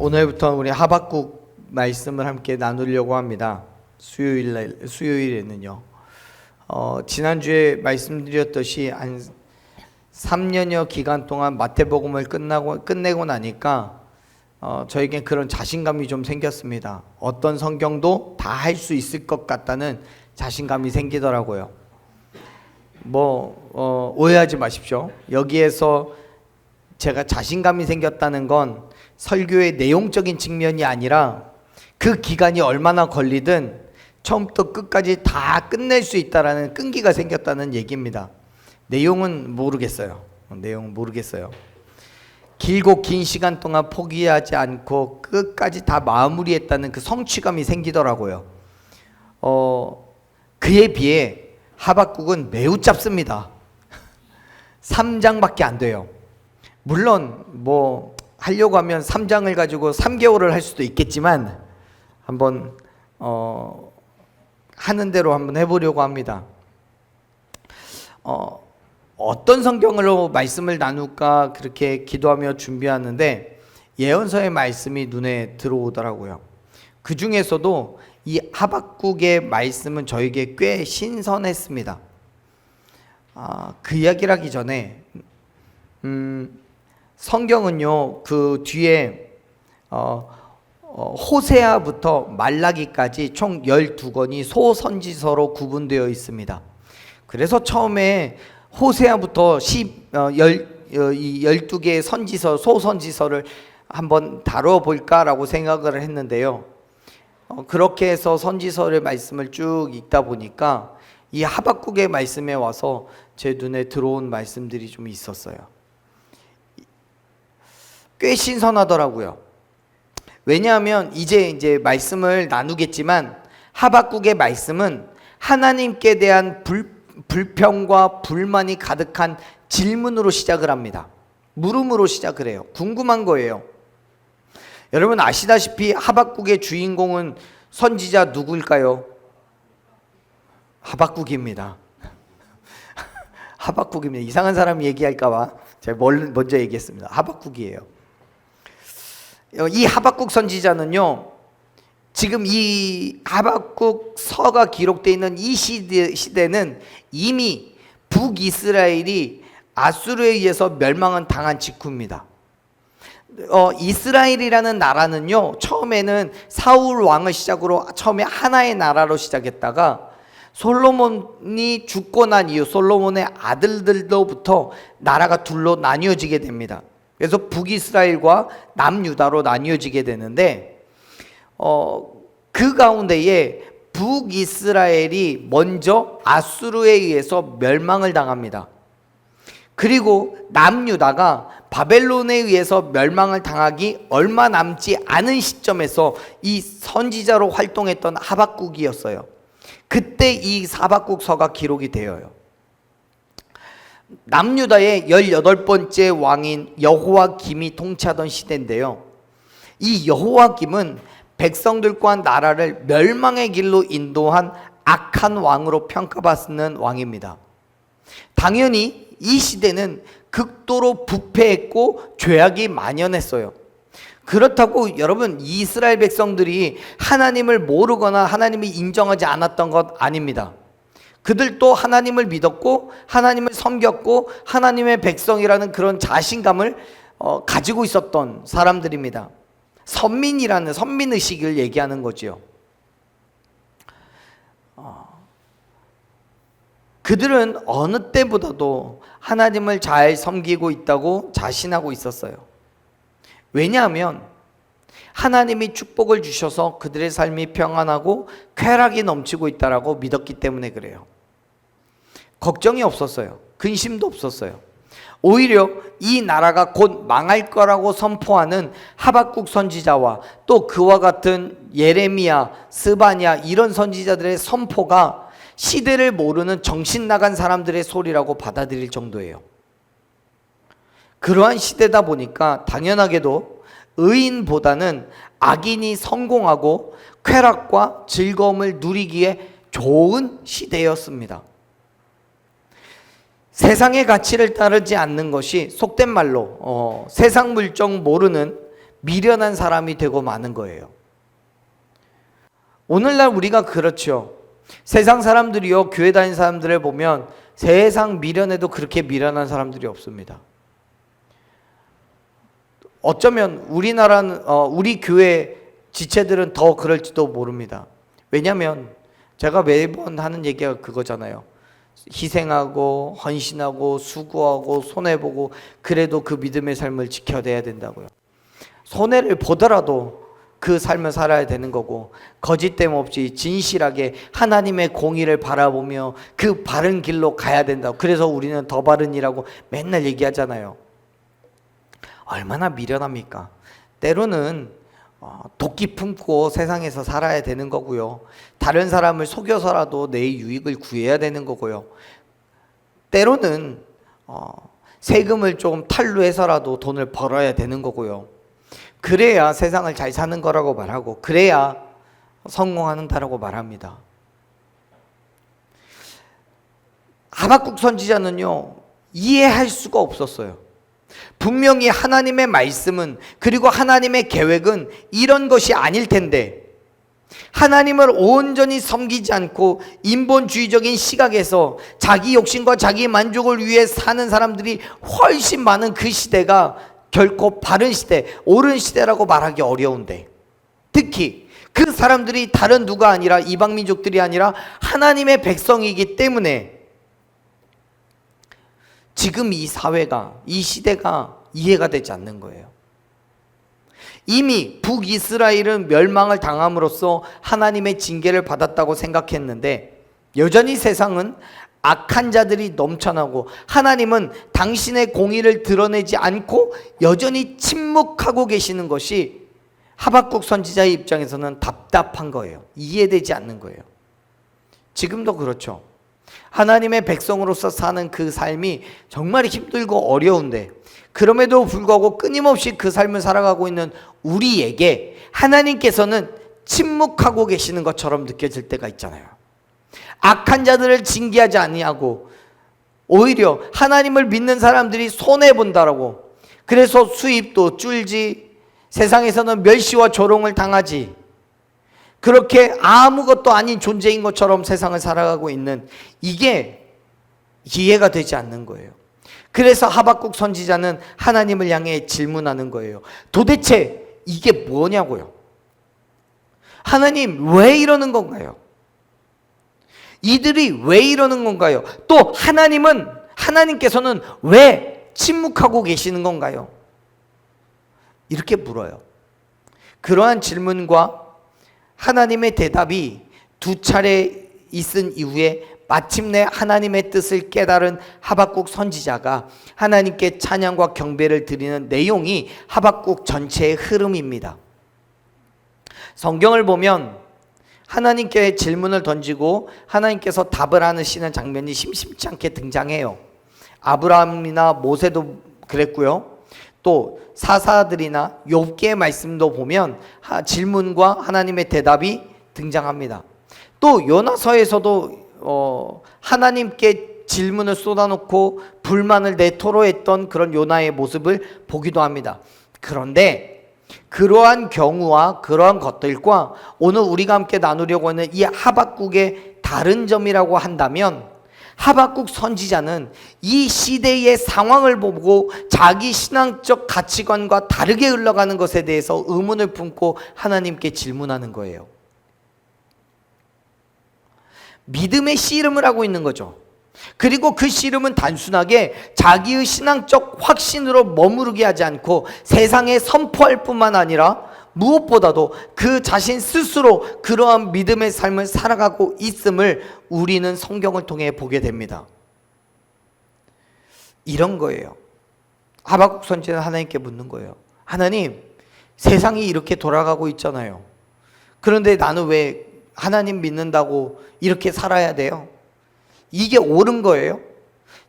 오늘부터 우리 하박국 말씀을 함께 나누려고 합니다. 수요일에는요. 지난주에 말씀드렸듯이 한 3년여 기간 동안 마태복음을 끝내고 나니까 저에겐 그런 자신감이 좀 생겼습니다. 어떤 성경도 다 할 수 있을 것 같다는 자신감이 생기더라고요. 오해하지 마십시오. 여기에서 제가 자신감이 생겼다는 건 설교의 내용적인 측면이 아니라 그 기간이 얼마나 걸리든 처음부터 끝까지 다 끝낼 수 있다라는 끈기가 생겼다는 얘기입니다. 내용은 모르겠어요. 길고 긴 시간 동안 포기하지 않고 끝까지 다 마무리했다는 그 성취감이 생기더라고요. 그에 비해 하박국은 매우 짧습니다. 3장밖에 안 돼요. 물론 하려고 하면 3장을 가지고 3개월을 할 수도 있겠지만 한번 하는 대로 한번 해보려고 합니다. 어떤 성경으로 말씀을 나눌까 그렇게 기도하며 준비하는데 예언서의 말씀이 눈에 들어오더라고요. 그 중에서도 이 하박국의 말씀은 저에게 꽤 신선했습니다. 그 이야기를 하기 전에 성경은요, 그 뒤에 호세아부터 말라기까지 총 12권이 소선지서로 구분되어 있습니다. 그래서 처음에 호세아부터 12개의 선지서, 소선지서를 한번 다뤄볼까라고 생각을 했는데요. 그렇게 해서 선지서의 말씀을 쭉 읽다 보니까 이 하박국의 말씀에 와서 제 눈에 들어온 말씀들이 좀 있었어요. 꽤 신선하더라고요. 왜냐하면 이제 말씀을 나누겠지만 하박국의 말씀은 하나님께 대한 불평과 불만이 가득한 질문으로 시작을 합니다. 물음으로 시작을 해요. 궁금한 거예요. 여러분 아시다시피 하박국의 주인공은 선지자 누구일까요? 하박국입니다. 하박국입니다. 이상한 사람 얘기할까봐 제가 먼저 얘기했습니다. 하박국이에요. 이 하박국 선지자는요, 지금 이 하박국 서가 기록되어 있는 이 시대는 이미 북이스라엘이 아수르에 의해서 멸망은 당한 직후입니다. 이스라엘이라는 나라는요, 처음에는 사울 왕을 시작으로 처음에 하나의 나라로 시작했다가 솔로몬이 죽고 난 이후 솔로몬의 아들들로부터 나라가 둘로 나뉘어지게 됩니다. 그래서 북이스라엘과 남유다로 나뉘어지게 되는데 그 가운데에 북이스라엘이 먼저 아수르에 의해서 멸망을 당합니다. 그리고 남유다가 바벨론에 의해서 멸망을 당하기 얼마 남지 않은 시점에서 이 선지자로 활동했던 하박국이었어요. 그때 이 하박국서가 기록이 되어요. 남유다의 18번째 왕인 여호와김이 통치하던 시대인데요, 이 여호와김은 백성들과 나라를 멸망의 길로 인도한 악한 왕으로 평가받는 왕입니다. 당연히 이 시대는 극도로 부패했고 죄악이 만연했어요. 그렇다고 여러분 이스라엘 백성들이 하나님을 모르거나 하나님을 인정하지 않았던 것 아닙니다. 그들도 하나님을 믿었고 하나님을 섬겼고 하나님의 백성이라는 그런 자신감을 가지고 있었던 사람들입니다. 선민의식을 얘기하는 거지요. 그들은 어느 때보다도 하나님을 잘 섬기고 있다고 자신하고 있었어요. 왜냐하면 하나님이 축복을 주셔서 그들의 삶이 평안하고 쾌락이 넘치고 있다라고 믿었기 때문에 그래요. 걱정이 없었어요. 근심도 없었어요. 오히려 이 나라가 곧 망할 거라고 선포하는 하박국 선지자와 또 그와 같은 예레미야, 스바냐 이런 선지자들의 선포가 시대를 모르는 정신 나간 사람들의 소리라고 받아들일 정도예요. 그러한 시대다 보니까 당연하게도 의인보다는 악인이 성공하고 쾌락과 즐거움을 누리기에 좋은 시대였습니다. 세상의 가치를 따르지 않는 것이 속된 말로 세상 물정 모르는 미련한 사람이 되고 마는 거예요. 오늘날 우리가 그렇죠. 세상 사람들이요, 교회 다니는 사람들을 보면 세상 미련해도 그렇게 미련한 사람들이 없습니다. 어쩌면 우리나라는 우리 교회 지체들은 더 그럴지도 모릅니다. 왜냐하면 제가 매번 하는 얘기가 그거잖아요. 희생하고 헌신하고 수고하고 손해보고 그래도 그 믿음의 삶을 지켜내야 된다고요. 손해를 보더라도 그 삶을 살아야 되는 거고, 거짓됨 없이 진실하게 하나님의 공의를 바라보며 그 바른 길로 가야 된다고. 그래서 우리는 더 바른 일하고 맨날 얘기하잖아요. 얼마나 미련합니까? 때로는 도끼 품고 세상에서 살아야 되는 거고요. 다른 사람을 속여서라도 내 유익을 구해야 되는 거고요. 때로는 세금을 좀 탈루해서라도 돈을 벌어야 되는 거고요. 그래야 세상을 잘 사는 거라고 말하고, 그래야 성공한다라고 말합니다. 하박국 선지자는요, 이해할 수가 없었어요. 분명히 하나님의 말씀은, 그리고 하나님의 계획은 이런 것이 아닐 텐데, 하나님을 온전히 섬기지 않고 인본주의적인 시각에서 자기 욕심과 자기 만족을 위해 사는 사람들이 훨씬 많은 그 시대가 결코 바른 시대, 옳은 시대라고 말하기 어려운데, 특히 그 사람들이 다른 누가 아니라 이방 민족들이 아니라 하나님의 백성이기 때문에 지금 이 사회가, 이 시대가 이해가 되지 않는 거예요. 이미 북이스라엘은 멸망을 당함으로써 하나님의 징계를 받았다고 생각했는데, 여전히 세상은 악한 자들이 넘쳐나고 하나님은 당신의 공의를 드러내지 않고 여전히 침묵하고 계시는 것이 하박국 선지자의 입장에서는 답답한 거예요. 이해되지 않는 거예요. 지금도 그렇죠. 하나님의 백성으로서 사는 그 삶이 정말 힘들고 어려운데, 그럼에도 불구하고 끊임없이 그 삶을 살아가고 있는 우리에게 하나님께서는 침묵하고 계시는 것처럼 느껴질 때가 있잖아요. 악한 자들을 징계하지 아니하고 오히려 하나님을 믿는 사람들이 손해본다라고, 그래서 수입도 줄지, 세상에서는 멸시와 조롱을 당하지, 그렇게 아무것도 아닌 존재인 것처럼 세상을 살아가고 있는, 이게 이해가 되지 않는 거예요. 그래서 하박국 선지자는 하나님을 향해 질문하는 거예요. 도대체 이게 뭐냐고요? 하나님, 왜 이러는 건가요? 이들이 왜 이러는 건가요? 또 하나님께서는 왜 침묵하고 계시는 건가요? 이렇게 물어요. 그러한 질문과 하나님의 대답이 두 차례 있은 이후에 마침내 하나님의 뜻을 깨달은 하박국 선지자가 하나님께 찬양과 경배를 드리는 내용이 하박국 전체의 흐름입니다. 성경을 보면 하나님께 질문을 던지고 하나님께서 답을 하시는 장면이 심심치 않게 등장해요. 아브라함이나 모세도 그랬고요. 또 사사들이나 욥기의 말씀도 보면 질문과 하나님의 대답이 등장합니다. 또 요나서에서도 하나님께 질문을 쏟아놓고 불만을 내토로했던 그런 요나의 모습을 보기도 합니다. 그런데 그러한 경우와 그러한 것들과 오늘 우리가 함께 나누려고 하는 이 하박국의 다른 점이라고 한다면, 하박국 선지자는 이 시대의 상황을 보고 자기 신앙적 가치관과 다르게 흘러가는 것에 대해서 의문을 품고 하나님께 질문하는 거예요. 믿음의 씨름을 하고 있는 거죠. 그리고 그 씨름은 단순하게 자기의 신앙적 확신으로 머무르게 하지 않고 세상에 선포할 뿐만 아니라 무엇보다도 그 자신 스스로 그러한 믿음의 삶을 살아가고 있음을 우리는 성경을 통해 보게 됩니다. 이런 거예요. 하박국 선지자는 하나님께 묻는 거예요. 하나님, 세상이 이렇게 돌아가고 있잖아요. 그런데 나는 왜 하나님 믿는다고 이렇게 살아야 돼요? 이게 옳은 거예요?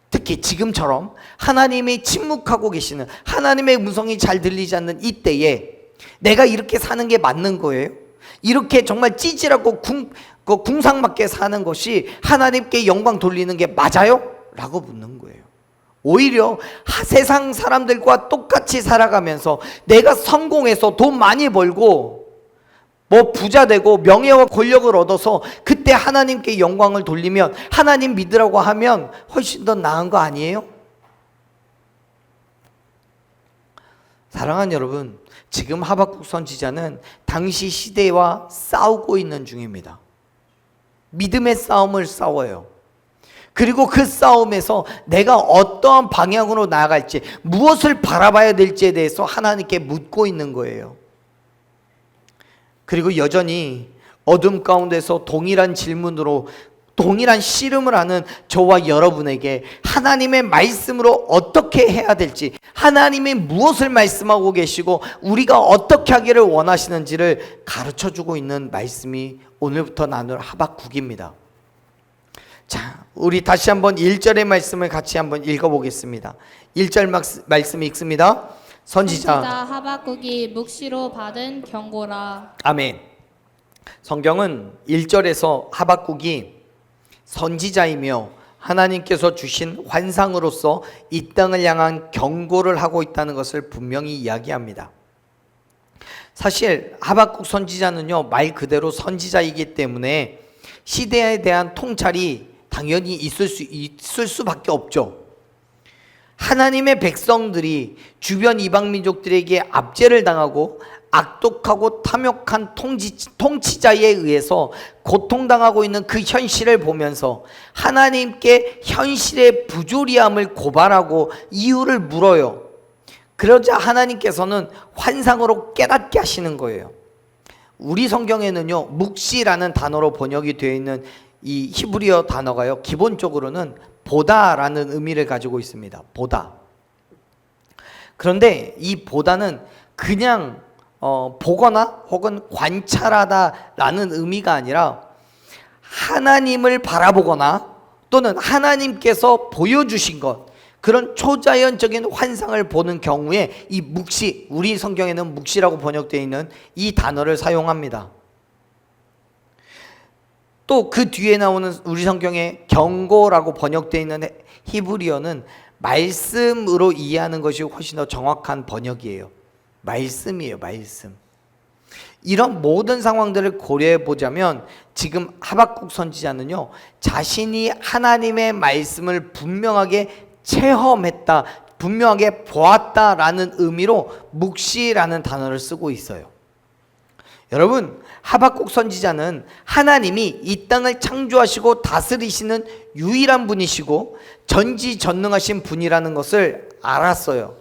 특히 지금처럼 하나님이 침묵하고 계시는, 하나님의 음성이 잘 들리지 않는 이때에 내가 이렇게 사는 게 맞는 거예요? 이렇게 정말 찌질하고 궁상맞게 사는 것이 하나님께 영광 돌리는 게 맞아요? 라고 묻는 거예요. 오히려 세상 사람들과 똑같이 살아가면서 내가 성공해서 돈 많이 벌고 뭐 부자 되고 명예와 권력을 얻어서 그때 하나님께 영광을 돌리면, 하나님 믿으라고 하면 훨씬 더 나은 거 아니에요? 사랑하는 여러분, 지금 하박국 선지자는 당시 시대와 싸우고 있는 중입니다. 믿음의 싸움을 싸워요. 그리고 그 싸움에서 내가 어떠한 방향으로 나아갈지, 무엇을 바라봐야 될지에 대해서 하나님께 묻고 있는 거예요. 그리고 여전히 어둠 가운데서 동일한 질문으로 동일한 씨름을 하는 저와 여러분에게 하나님의 말씀으로 어떻게 해야 될지, 하나님이 무엇을 말씀하고 계시고 우리가 어떻게 하기를 원하시는지를 가르쳐주고 있는 말씀이 오늘부터 나눌 하박국입니다. 자, 우리 다시 한번 1절의 말씀을 같이 한번 읽어보겠습니다. 1절 말씀 읽습니다. 선지자 하박국이 묵시로 받은 경고라. 아멘. 성경은 1절에서 하박국이 선지자이며 하나님께서 주신 환상으로서 이 땅을 향한 경고를 하고 있다는 것을 분명히 이야기합니다. 사실 하박국 선지자는요, 말 그대로 선지자이기 때문에 시대에 대한 통찰이 당연히 있을 수밖에 없죠. 하나님의 백성들이 주변 이방 민족들에게 압제를 당하고 악독하고 탐욕한 통치자에 의해서 고통당하고 있는 그 현실을 보면서 하나님께 현실의 부조리함을 고발하고 이유를 물어요. 그러자 하나님께서는 환상으로 깨닫게 하시는 거예요. 우리 성경에는요, 묵시라는 단어로 번역이 되어 있는 이 히브리어 단어가요, 기본적으로는 보다라는 의미를 가지고 있습니다. 보다. 그런데 이 보다는 그냥 보거나 혹은 관찰하다라는 의미가 아니라 하나님을 바라보거나 또는 하나님께서 보여주신 것, 그런 초자연적인 환상을 보는 경우에 이 묵시, 우리 성경에는 묵시라고 번역되어 있는 이 단어를 사용합니다. 또 그 뒤에 나오는 우리 성경에 경고라고 번역되어 있는 히브리어는 말씀으로 이해하는 것이 훨씬 더 정확한 번역이에요. 말씀이에요, 말씀. 이런 모든 상황들을 고려해 보자면 지금 하박국 선지자는요, 자신이 하나님의 말씀을 분명하게 체험했다, 분명하게 보았다라는 의미로 묵시라는 단어를 쓰고 있어요. 여러분, 하박국 선지자는 하나님이 이 땅을 창조하시고 다스리시는 유일한 분이시고 전지전능하신 분이라는 것을 알았어요.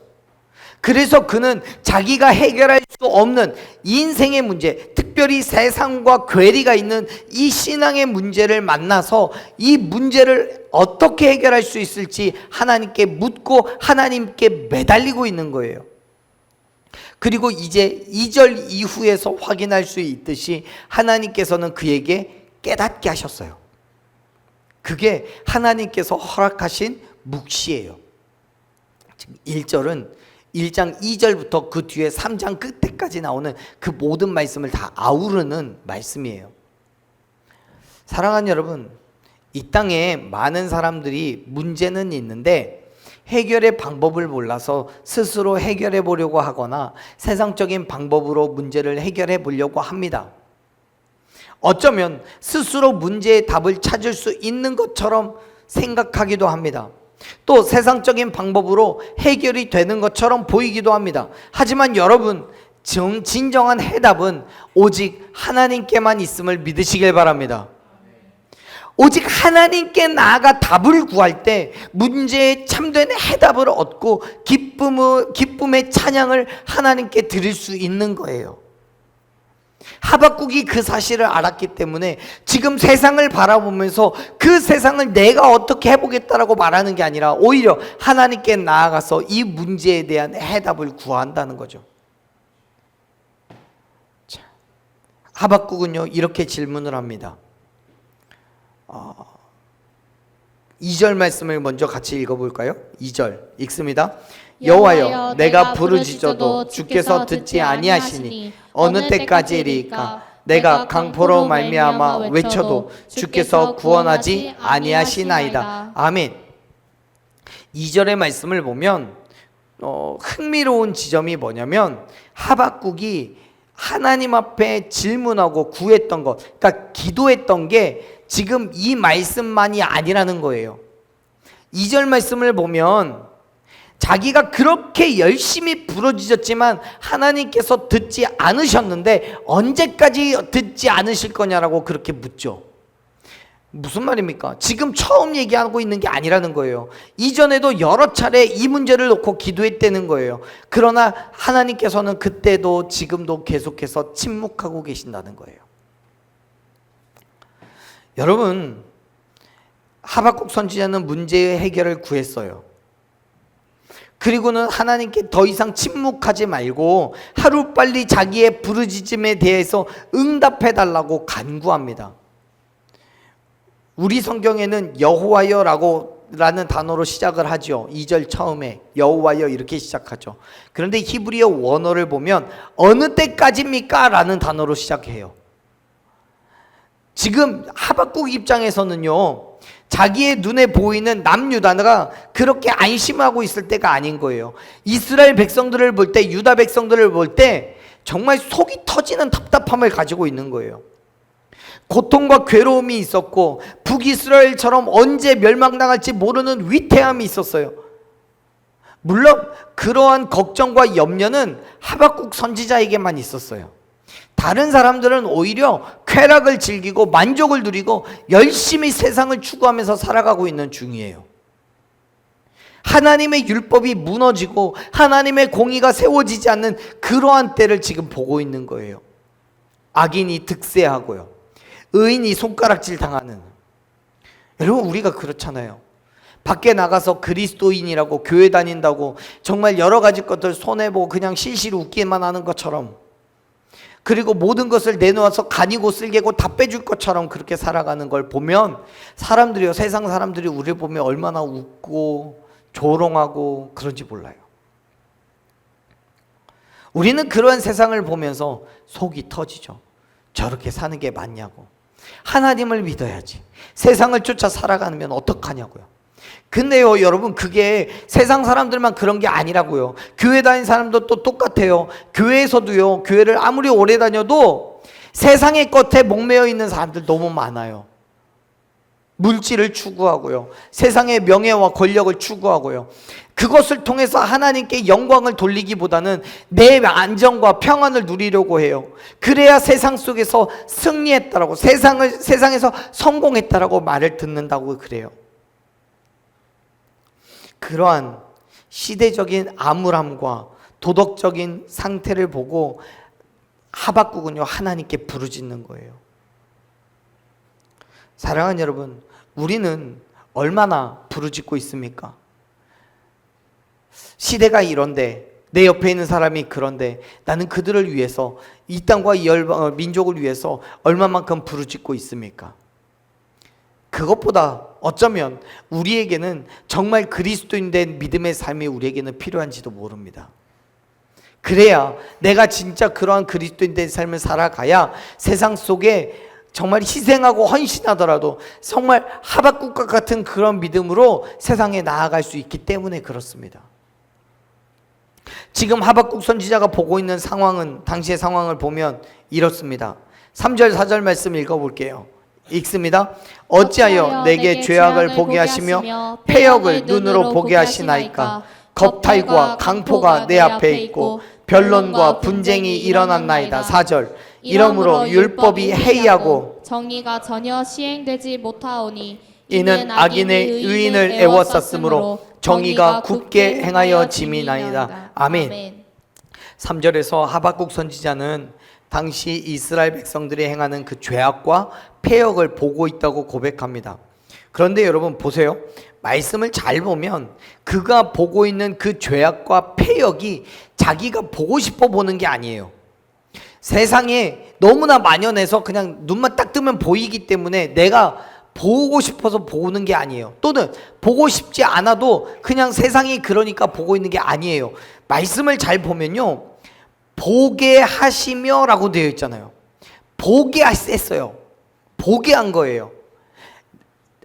그래서 그는 자기가 해결할 수 없는 인생의 문제, 특별히 세상과 괴리가 있는 이 신앙의 문제를 만나서 이 문제를 어떻게 해결할 수 있을지 하나님께 묻고 하나님께 매달리고 있는 거예요. 그리고 이제 2절 이후에서 확인할 수 있듯이 하나님께서는 그에게 깨닫게 하셨어요. 그게 하나님께서 허락하신 묵시예요. 1절은 1장 2절부터 그 뒤에 3장 끝에까지 나오는 그 모든 말씀을 다 아우르는 말씀이에요. 사랑하는 여러분, 이 땅에 많은 사람들이 문제는 있는데 해결의 방법을 몰라서 스스로 해결해 보려고 하거나 세상적인 방법으로 문제를 해결해 보려고 합니다. 어쩌면 스스로 문제의 답을 찾을 수 있는 것처럼 생각하기도 합니다. 또 세상적인 방법으로 해결이 되는 것처럼 보이기도 합니다. 하지만 여러분, 진정한 해답은 오직 하나님께만 있음을 믿으시길 바랍니다. 오직 하나님께 나아가 답을 구할 때 문제에 참된 해답을 얻고 기쁨의 찬양을 하나님께 드릴 수 있는 거예요. 하박국이 그 사실을 알았기 때문에 지금 세상을 바라보면서 그 세상을 내가 어떻게 해보겠다라고 말하는 게 아니라 오히려 하나님께 나아가서 이 문제에 대한 해답을 구한다는 거죠. 자, 하박국은요, 이렇게 질문을 합니다. 2절 말씀을 먼저 같이 읽어볼까요? 2절 읽습니다. 여호와여, 내가 부르짖어도 주께서 듣지 아니하시니 어느 때까지리까? 내가 강포로 말미암아 외쳐도 주께서 구원하지 아니하시나이다. 아멘. 2절의 말씀을 보면 흥미로운 지점이 뭐냐면 하박국이 하나님 앞에 질문하고 구했던 것, 그러니까 기도했던 게 지금 이 말씀만이 아니라는 거예요. 2절 말씀을 보면 자기가 그렇게 열심히 부르짖었지만 하나님께서 듣지 않으셨는데 언제까지 듣지 않으실 거냐라고 그렇게 묻죠. 무슨 말입니까? 지금 처음 얘기하고 있는 게 아니라는 거예요. 이전에도 여러 차례 이 문제를 놓고 기도했다는 거예요. 그러나 하나님께서는 그때도 지금도 계속해서 침묵하고 계신다는 거예요. 여러분, 하박국 선지자는 문제의 해결을 구했어요. 그리고는 하나님께 더 이상 침묵하지 말고 하루빨리 자기의 부르짖음에 대해서 응답해 달라고 간구합니다. 우리 성경에는 여호와여라는 단어로 시작을 하죠. 2절 처음에 여호와여 이렇게 시작하죠. 그런데 히브리어 원어를 보면 어느 때까지입니까? 라는 단어로 시작해요. 지금 하박국 입장에서는요, 자기의 눈에 보이는 남유다가 그렇게 안심하고 있을 때가 아닌 거예요. 이스라엘 백성들을 볼 때, 유다 백성들을 볼 때 정말 속이 터지는 답답함을 가지고 있는 거예요. 고통과 괴로움이 있었고 북이스라엘처럼 언제 멸망당할지 모르는 위태함이 있었어요. 물론 그러한 걱정과 염려는 하박국 선지자에게만 있었어요. 다른 사람들은 오히려 쾌락을 즐기고 만족을 누리고 열심히 세상을 추구하면서 살아가고 있는 중이에요. 하나님의 율법이 무너지고 하나님의 공의가 세워지지 않는 그러한 때를 지금 보고 있는 거예요. 악인이 득세하고요, 의인이 손가락질 당하는. 여러분, 우리가 그렇잖아요. 밖에 나가서 그리스도인이라고 교회 다닌다고 정말 여러 가지 것들 손해보고 그냥 실실 웃기만 하는 것처럼, 그리고 모든 것을 내놓아서 간이고 쓸개고 다 빼줄 것처럼 그렇게 살아가는 걸 보면 사람들이요, 세상 사람들이 우리를 보면 얼마나 웃고 조롱하고 그런지 몰라요. 우리는 그러한 세상을 보면서 속이 터지죠. 저렇게 사는 게 맞냐고. 하나님을 믿어야지. 세상을 쫓아 살아가면 어떡하냐고요. 근데요, 여러분, 그게 세상 사람들만 그런 게 아니라고요. 교회 다니는 사람도 또 똑같아요. 교회에서도요, 교회를 아무리 오래 다녀도 세상의 것에 목매어 있는 사람들 너무 많아요. 물질을 추구하고요, 세상의 명예와 권력을 추구하고요, 그것을 통해서 하나님께 영광을 돌리기보다는 내 안정과 평안을 누리려고 해요. 그래야 세상 속에서 승리했다라고, 세상에서 성공했다라고 말을 듣는다고 그래요. 그러한 시대적인 암울함과 도덕적인 상태를 보고 하박국은요, 하나님께 부르짖는 거예요. 사랑하는 여러분, 우리는 얼마나 부르짖고 있습니까? 시대가 이런데, 내 옆에 있는 사람이 그런데 나는 그들을 위해서, 이 땅과 이 민족을 위해서 얼마만큼 부르짖고 있습니까? 그것보다 어쩌면 우리에게는 정말 그리스도인 된 믿음의 삶이 우리에게는 필요한지도 모릅니다. 그래야 내가 진짜 그러한 그리스도인 된 삶을 살아가야 세상 속에 정말 희생하고 헌신하더라도 정말 하박국과 같은 그런 믿음으로 세상에 나아갈 수 있기 때문에 그렇습니다. 지금 하박국 선지자가 보고 있는 상황은, 당시의 상황을 보면 이렇습니다. 3절 4절 말씀 읽어볼게요. 읽습니다. 어찌하여 내게 죄악을 보게 하시며 패역을 눈으로 보게 하시나이까. 겁탈과 강포가 내 앞에 있고 변론과 분쟁이 일어났나이다. 4절 이러므로 율법이 해이하고 정의가 전혀 시행되지 못하오니 이는 악인의 의인을 애워쌌으므로 정의가 굳게 행하여 짐이나이다. 아멘. 3절에서 하박국 선지자는 당시 이스라엘 백성들이 행하는 그 죄악과 패역을 보고 있다고 고백합니다. 그런데 여러분 보세요. 말씀을 잘 보면 그가 보고 있는 그 죄악과 패역이 자기가 보고 싶어 보는 게 아니에요. 세상에 너무나 만연해서 그냥 눈만 딱 뜨면 보이기 때문에 내가 보고 싶어서 보는 게 아니에요. 또는 보고 싶지 않아도 그냥 세상이 그러니까 보고 있는 게 아니에요. 말씀을 잘 보면요, 보게 하시며 라고 되어 있잖아요. 보게 했어요. 보게 한 거예요.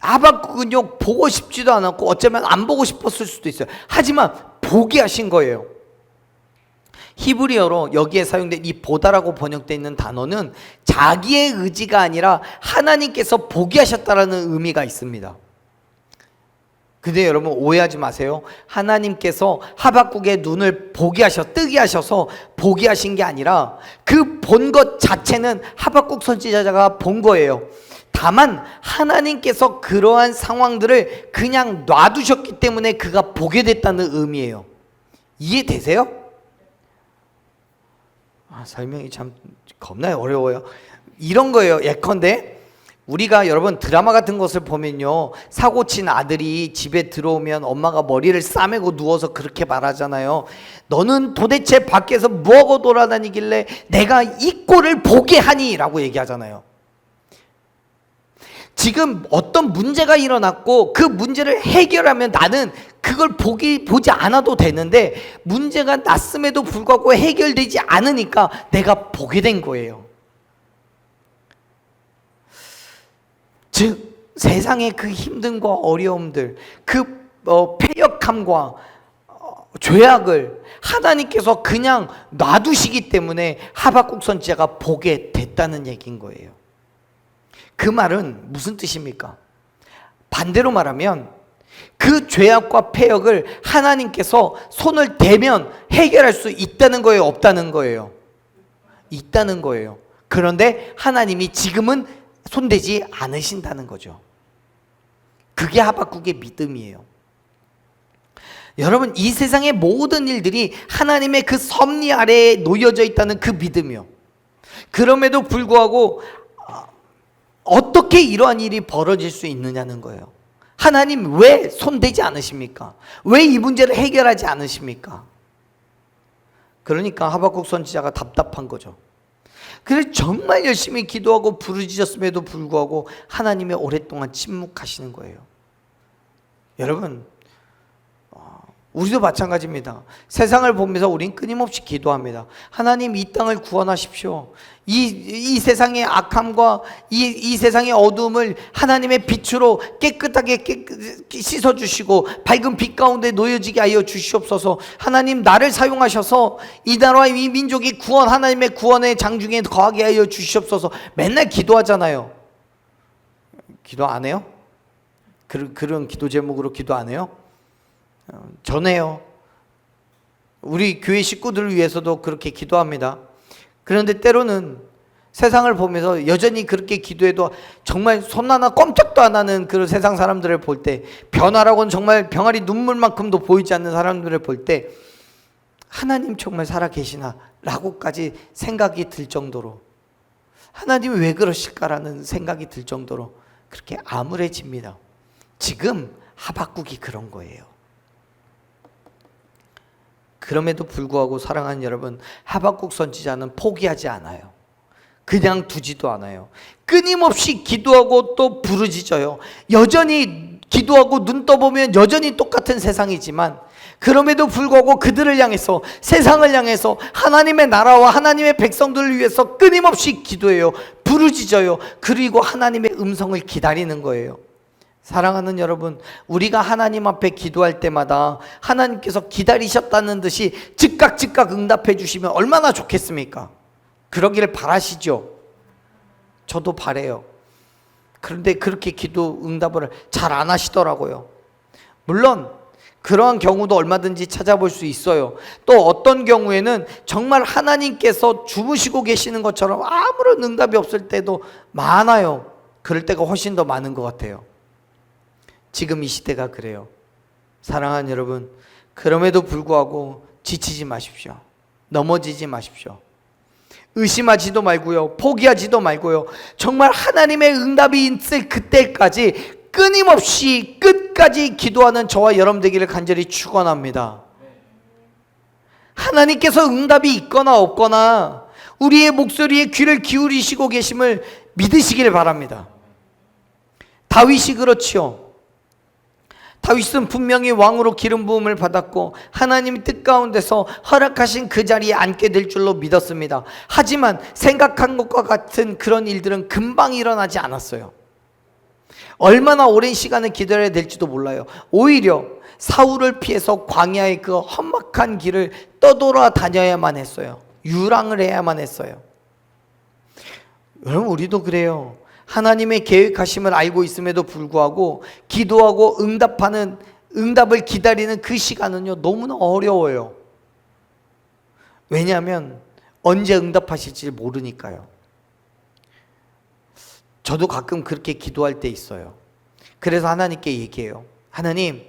하박국은요 보고 싶지도 않았고 어쩌면 안 보고 싶었을 수도 있어요. 하지만 보게 하신 거예요. 히브리어로 여기에 사용된 이 보다라고 번역되어 있는 단어는 자기의 의지가 아니라 하나님께서 보게 하셨다라는 의미가 있습니다. 근데 여러분 오해하지 마세요. 하나님께서 하박국의 눈을 보게 뜨게 하셔서 보게 하신 게 아니라 그 본 것 자체는 하박국 선지자가 본 거예요. 다만 하나님께서 그러한 상황들을 그냥 놔두셨기 때문에 그가 보게 됐다는 의미예요. 이해되세요? 설명이 참 겁나요. 어려워요. 이런 거예요. 예컨대 우리가 여러분 드라마 같은 것을 보면요, 사고 친 아들이 집에 들어오면 엄마가 머리를 싸매고 누워서 그렇게 말하잖아요. 너는 도대체 밖에서 뭐하고 돌아다니길래 내가 이 꼴을 보게 하니? 라고 얘기하잖아요. 지금 어떤 문제가 일어났고 그 문제를 해결하면 나는 그걸 보지 않아도 되는데, 문제가 났음에도 불구하고 해결되지 않으니까 내가 보게 된 거예요. 즉 세상의 그 힘듦과 어려움들, 그 패역함과 죄악을 하나님께서 그냥 놔두시기 때문에 하박국 선지자가 보게 됐다는 얘기인 거예요. 그 말은 무슨 뜻입니까? 반대로 말하면 그 죄악과 패역을 하나님께서 손을 대면 해결할 수 있다는 거예요, 없다는 거예요? 있다는 거예요. 그런데 하나님이 지금은 손대지 않으신다는 거죠. 그게 하박국의 믿음이에요. 여러분, 이 세상의 모든 일들이 하나님의 그 섭리 아래에 놓여져 있다는 그 믿음이요. 그럼에도 불구하고 어떻게 이러한 일이 벌어질 수 있느냐는 거예요. 하나님 왜 손대지 않으십니까? 왜 이 문제를 해결하지 않으십니까? 그러니까 하박국 선지자가 답답한 거죠. 그래서 정말 열심히 기도하고 부르짖었음에도 불구하고 하나님이 오랫동안 침묵하시는 거예요. 여러분, 우리도 마찬가지입니다. 세상을 보면서 우린 끊임없이 기도합니다. 하나님, 이 땅을 구원하십시오. 이 세상의 악함과 이 세상의 어두움을 하나님의 빛으로 깨끗하게 씻어주시고 밝은 빛 가운데 놓여지게 하여 주시옵소서. 하나님, 나를 사용하셔서 이 나라와 이 민족이 하나님의 구원의 장중에 거하게 하여 주시옵소서. 맨날 기도하잖아요. 기도 안 해요? 그런 기도 제목으로 기도 안 해요? 전해요. 우리 교회 식구들을 위해서도 그렇게 기도합니다. 그런데 때로는 세상을 보면서 여전히 그렇게 기도해도 정말 손 하나 꼼짝도 안 하는 그런 세상 사람들을 볼 때, 변화라고는 정말 병아리 눈물만큼도 보이지 않는 사람들을 볼 때 하나님 정말 살아계시나? 라고까지 생각이 들 정도로, 하나님이 왜 그러실까라는 생각이 들 정도로 그렇게 암울해집니다. 지금 하박국이 그런 거예요. 그럼에도 불구하고 사랑하는 여러분, 하박국 선지자는 포기하지 않아요. 그냥 두지도 않아요. 끊임없이 기도하고 또 부르짖어요. 여전히 기도하고 눈 떠보면 여전히 똑같은 세상이지만, 그럼에도 불구하고 그들을 향해서, 세상을 향해서 하나님의 나라와 하나님의 백성들을 위해서 끊임없이 기도해요. 부르짖어요. 그리고 하나님의 음성을 기다리는 거예요. 사랑하는 여러분, 우리가 하나님 앞에 기도할 때마다 하나님께서 기다리셨다는 듯이 즉각 응답해 주시면 얼마나 좋겠습니까? 그러기를 바라시죠? 저도 바래요. 그런데 그렇게 기도 응답을 잘 안 하시더라고요. 물론 그러한 경우도 얼마든지 찾아볼 수 있어요. 또 어떤 경우에는 정말 하나님께서 주무시고 계시는 것처럼 아무런 응답이 없을 때도 많아요. 그럴 때가 훨씬 더 많은 것 같아요. 지금 이 시대가 그래요. 사랑하는 여러분, 그럼에도 불구하고 지치지 마십시오. 넘어지지 마십시오. 의심하지도 말고요, 포기하지도 말고요, 정말 하나님의 응답이 있을 그때까지 끊임없이 끝까지 기도하는 저와 여러분 되기를 간절히 축원합니다. 하나님께서 응답이 있거나 없거나 우리의 목소리에 귀를 기울이시고 계심을 믿으시길 바랍니다. 다윗이 그렇지요. 다윗은 분명히 왕으로 기름 부음을 받았고 하나님의 뜻 가운데서 허락하신 그 자리에 앉게 될 줄로 믿었습니다. 하지만 생각한 것과 같은 그런 일들은 금방 일어나지 않았어요. 얼마나 오랜 시간을 기다려야 될지도 몰라요. 오히려 사울을 피해서 광야의 그 험악한 길을 떠돌아 다녀야만 했어요. 유랑을 해야만 했어요. 여러분, 우리도 그래요. 하나님의 계획하심을 알고 있음에도 불구하고 기도하고 응답을 기다리는 그 시간은요, 너무나 어려워요. 왜냐하면 언제 응답하실지 모르니까요. 저도 가끔 그렇게 기도할 때 있어요. 그래서 하나님께 얘기해요. 하나님,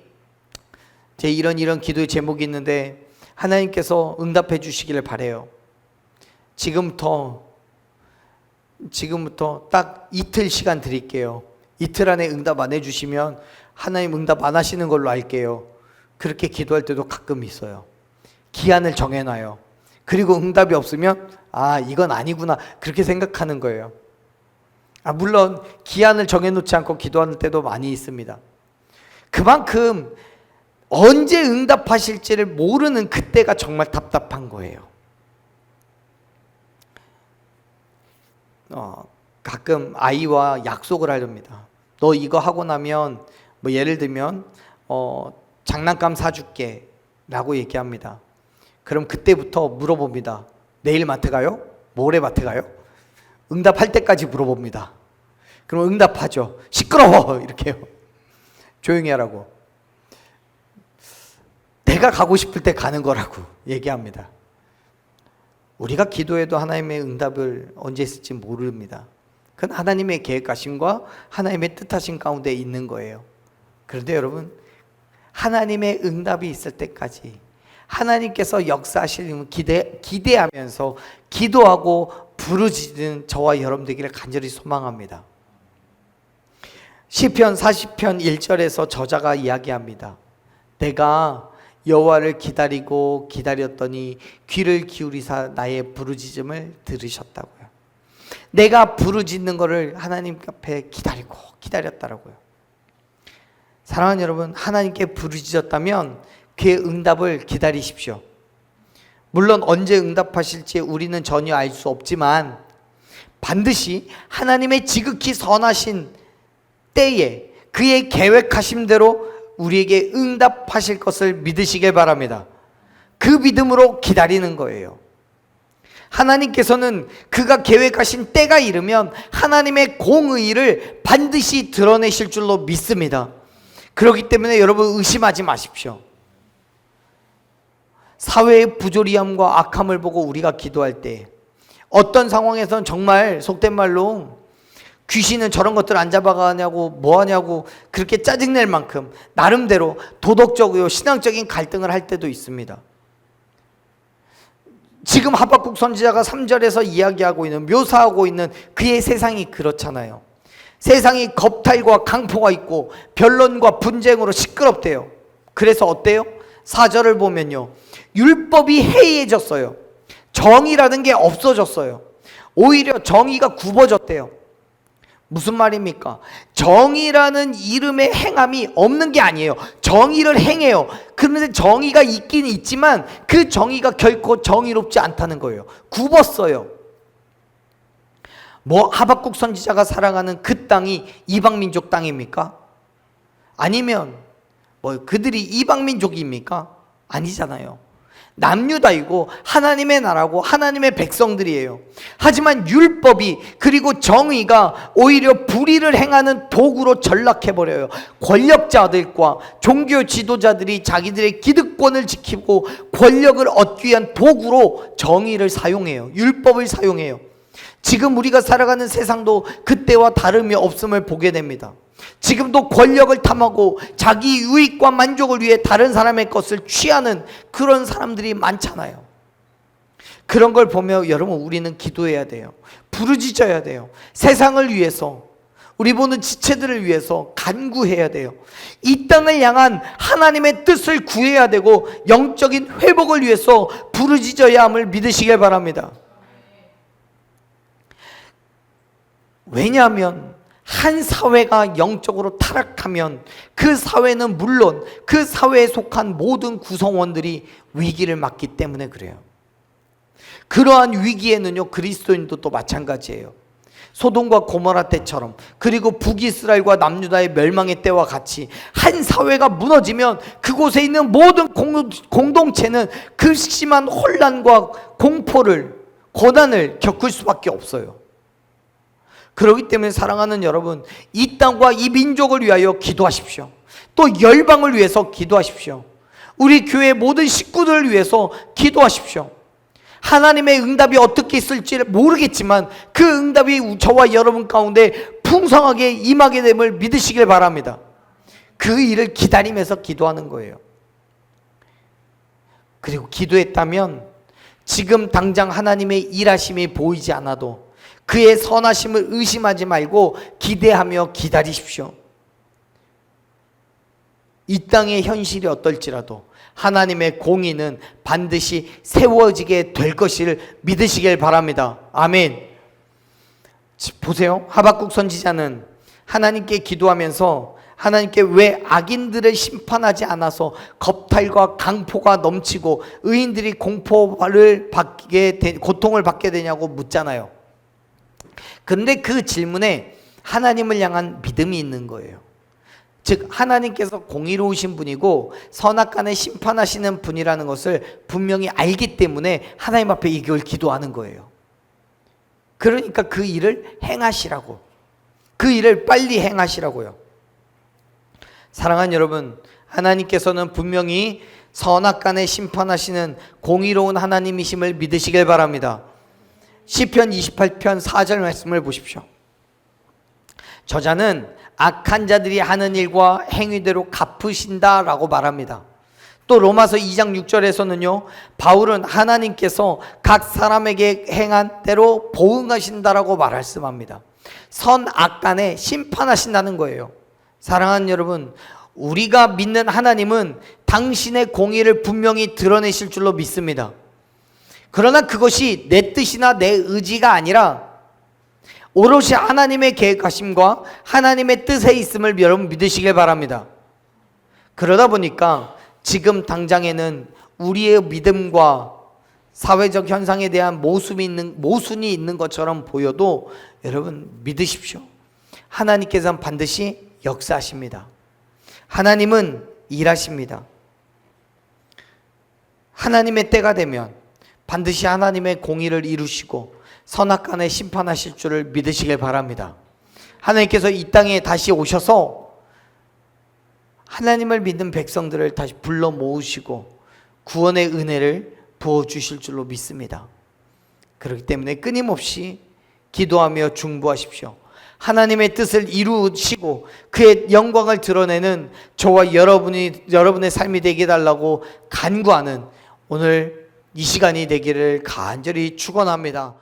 제 이런 기도의 제목이 있는데 하나님께서 응답해 주시기를 바래요. 지금부터 딱 이틀 시간 드릴게요. 이틀 안에 응답 안 해주시면 하나님 응답 안 하시는 걸로 알게요. 그렇게 기도할 때도 가끔 있어요. 기한을 정해놔요. 그리고 응답이 없으면 이건 아니구나 그렇게 생각하는 거예요. 물론 기한을 정해놓지 않고 기도하는 때도 많이 있습니다. 그만큼 언제 응답하실지를 모르는 그때가 정말 답답한 거예요. 가끔 아이와 약속을 하렵니다. 너 이거 하고 나면 뭐 예를 들면 장난감 사줄게 라고 얘기합니다. 그럼 그때부터 물어봅니다. 내일 마트 가요? 모레 마트 가요? 응답할 때까지 물어봅니다. 그럼 응답하죠. 시끄러워 이렇게요. 조용히 하라고. 내가 가고 싶을 때 가는 거라고 얘기합니다. 우리가 기도해도 하나님의 응답을 언제 있을지 모릅니다. 그건 하나님의 계획하심과 하나님의 뜻하심 가운데 있는 거예요. 그런데 여러분, 하나님의 응답이 있을 때까지 하나님께서 역사하시는 기대하면서 기도하고 부르짖는 저와 여러분 되기를 간절히 소망합니다. 시편 40편 1절에서 저자가 이야기합니다. 내가 여호와를 기다리고 기다렸더니 귀를 기울이사 나의 부르짖음을 들으셨다고요. 내가 부르짖는 것을 하나님 앞에 기다렸다라고요. 사랑하는 여러분, 하나님께 부르짖었다면 그의 응답을 기다리십시오. 물론 언제 응답하실지 우리는 전혀 알 수 없지만 반드시 하나님의 지극히 선하신 때에 그의 계획하심대로 우리에게 응답하실 것을 믿으시길 바랍니다. 그 믿음으로 기다리는 거예요. 하나님께서는 그가 계획하신 때가 이르면 하나님의 공의를 반드시 드러내실 줄로 믿습니다. 그렇기 때문에 여러분 의심하지 마십시오. 사회의 부조리함과 악함을 보고 우리가 기도할 때 어떤 상황에서는 정말 속된 말로 귀신은 저런 것들 안 잡아가냐고 뭐하냐고 그렇게 짜증낼 만큼 나름대로 도덕적이고 신앙적인 갈등을 할 때도 있습니다. 지금 하박국 선지자가 3절에서 이야기하고 있는, 묘사하고 있는 그의 세상이 그렇잖아요. 세상이 겁탈과 강포가 있고 변론과 분쟁으로 시끄럽대요. 그래서 어때요? 4절을 보면요, 율법이 해이해졌어요. 정의라는 게 없어졌어요. 오히려 정의가 굽어졌대요. 무슨 말입니까? 정의라는 이름의 행함이 없는 게 아니에요. 정의를 행해요. 그런데 정의가 있긴 있지만 그 정의가 결코 정의롭지 않다는 거예요. 굽었어요. 뭐 하박국 선지자가 살아가는 그 땅이 이방민족 땅입니까? 아니면 뭐 그들이 이방민족입니까? 아니잖아요. 남유다이고 하나님의 나라고 하나님의 백성들이에요. 하지만 율법이 그리고 정의가 오히려 불의를 행하는 도구로 전락해버려요. 권력자들과 종교 지도자들이 자기들의 기득권을 지키고 권력을 얻기 위한 도구로 정의를 사용해요. 율법을 사용해요. 지금 우리가 살아가는 세상도 그때와 다름이 없음을 보게 됩니다. 지금도 권력을 탐하고 자기 유익과 만족을 위해 다른 사람의 것을 취하는 그런 사람들이 많잖아요. 그런 걸 보며 여러분 우리는 기도해야 돼요. 부르짖어야 돼요. 세상을 위해서, 우리 보는 지체들을 위해서 간구해야 돼요. 이 땅을 향한 하나님의 뜻을 구해야 되고 영적인 회복을 위해서 부르짖어야 함을 믿으시길 바랍니다. 왜냐하면 한 사회가 영적으로 타락하면 그 사회는 물론 그 사회에 속한 모든 구성원들이 위기를 맞기 때문에 그래요. 그러한 위기에는요, 그리스도인도 또 마찬가지예요. 소돔과 고모라 때처럼, 그리고 북이스라엘과 남유다의 멸망의 때와 같이 한 사회가 무너지면 그곳에 있는 모든 공동체는 그 심한 혼란과 공포를, 고난을 겪을 수밖에 없어요. 그렇기 때문에 사랑하는 여러분, 이 땅과 이 민족을 위하여 기도하십시오. 또 열방을 위해서 기도하십시오. 우리 교회 모든 식구들을 위해서 기도하십시오. 하나님의 응답이 어떻게 있을지 모르겠지만 그 응답이 저와 여러분 가운데 풍성하게 임하게 됨을 믿으시길 바랍니다. 그 일을 기다리면서 기도하는 거예요. 그리고 기도했다면 지금 당장 하나님의 일하심이 보이지 않아도 그의 선하심을 의심하지 말고 기대하며 기다리십시오. 이 땅의 현실이 어떨지라도 하나님의 공의는 반드시 세워지게 될 것을 믿으시길 바랍니다. 아멘. 보세요. 하박국 선지자는 하나님께 기도하면서 하나님께 왜 악인들을 심판하지 않아서 겁탈과 강포가 넘치고 의인들이 공포를 고통을 받게 되냐고 묻잖아요. 근데 그 질문에 하나님을 향한 믿음이 있는 거예요. 즉 하나님께서 공의로우신 분이고 선악간에 심판하시는 분이라는 것을 분명히 알기 때문에 하나님 앞에 이걸 기도하는 거예요. 그러니까 그 일을 행하시라고, 그 일을 빨리 행하시라고요. 사랑하는 여러분, 하나님께서는 분명히 선악간에 심판하시는 공의로운 하나님이심을 믿으시길 바랍니다. 시편 28편 4절 말씀을 보십시오. 저자는 악한 자들이 하는 일과 행위대로 갚으신다라고 말합니다. 또 로마서 2장 6절에서는요, 바울은 하나님께서 각 사람에게 행한 대로 보응하신다라고 말씀합니다. 선악간에 심판하신다는 거예요. 사랑하는 여러분, 우리가 믿는 하나님은 당신의 공의를 분명히 드러내실 줄로 믿습니다. 그러나 그것이 내 뜻이나 내 의지가 아니라 오롯이 하나님의 계획하심과 하나님의 뜻에 있음을 여러분 믿으시길 바랍니다. 그러다 보니까 지금 당장에는 우리의 믿음과 사회적 현상에 대한 모순이 있는 것처럼 보여도 여러분 믿으십시오. 하나님께서는 반드시 역사하십니다. 하나님은 일하십니다. 하나님의 때가 되면 반드시 하나님의 공의를 이루시고 선악간에 심판하실 줄을 믿으시길 바랍니다. 하나님께서 이 땅에 다시 오셔서 하나님을 믿는 백성들을 다시 불러 모으시고 구원의 은혜를 부어주실 줄로 믿습니다. 그렇기 때문에 끊임없이 기도하며 중보하십시오. 하나님의 뜻을 이루시고 그의 영광을 드러내는 저와 여러분의 삶이 되게 해달라고 간구하는 오늘 이 시간이 되기를 간절히 축원합니다.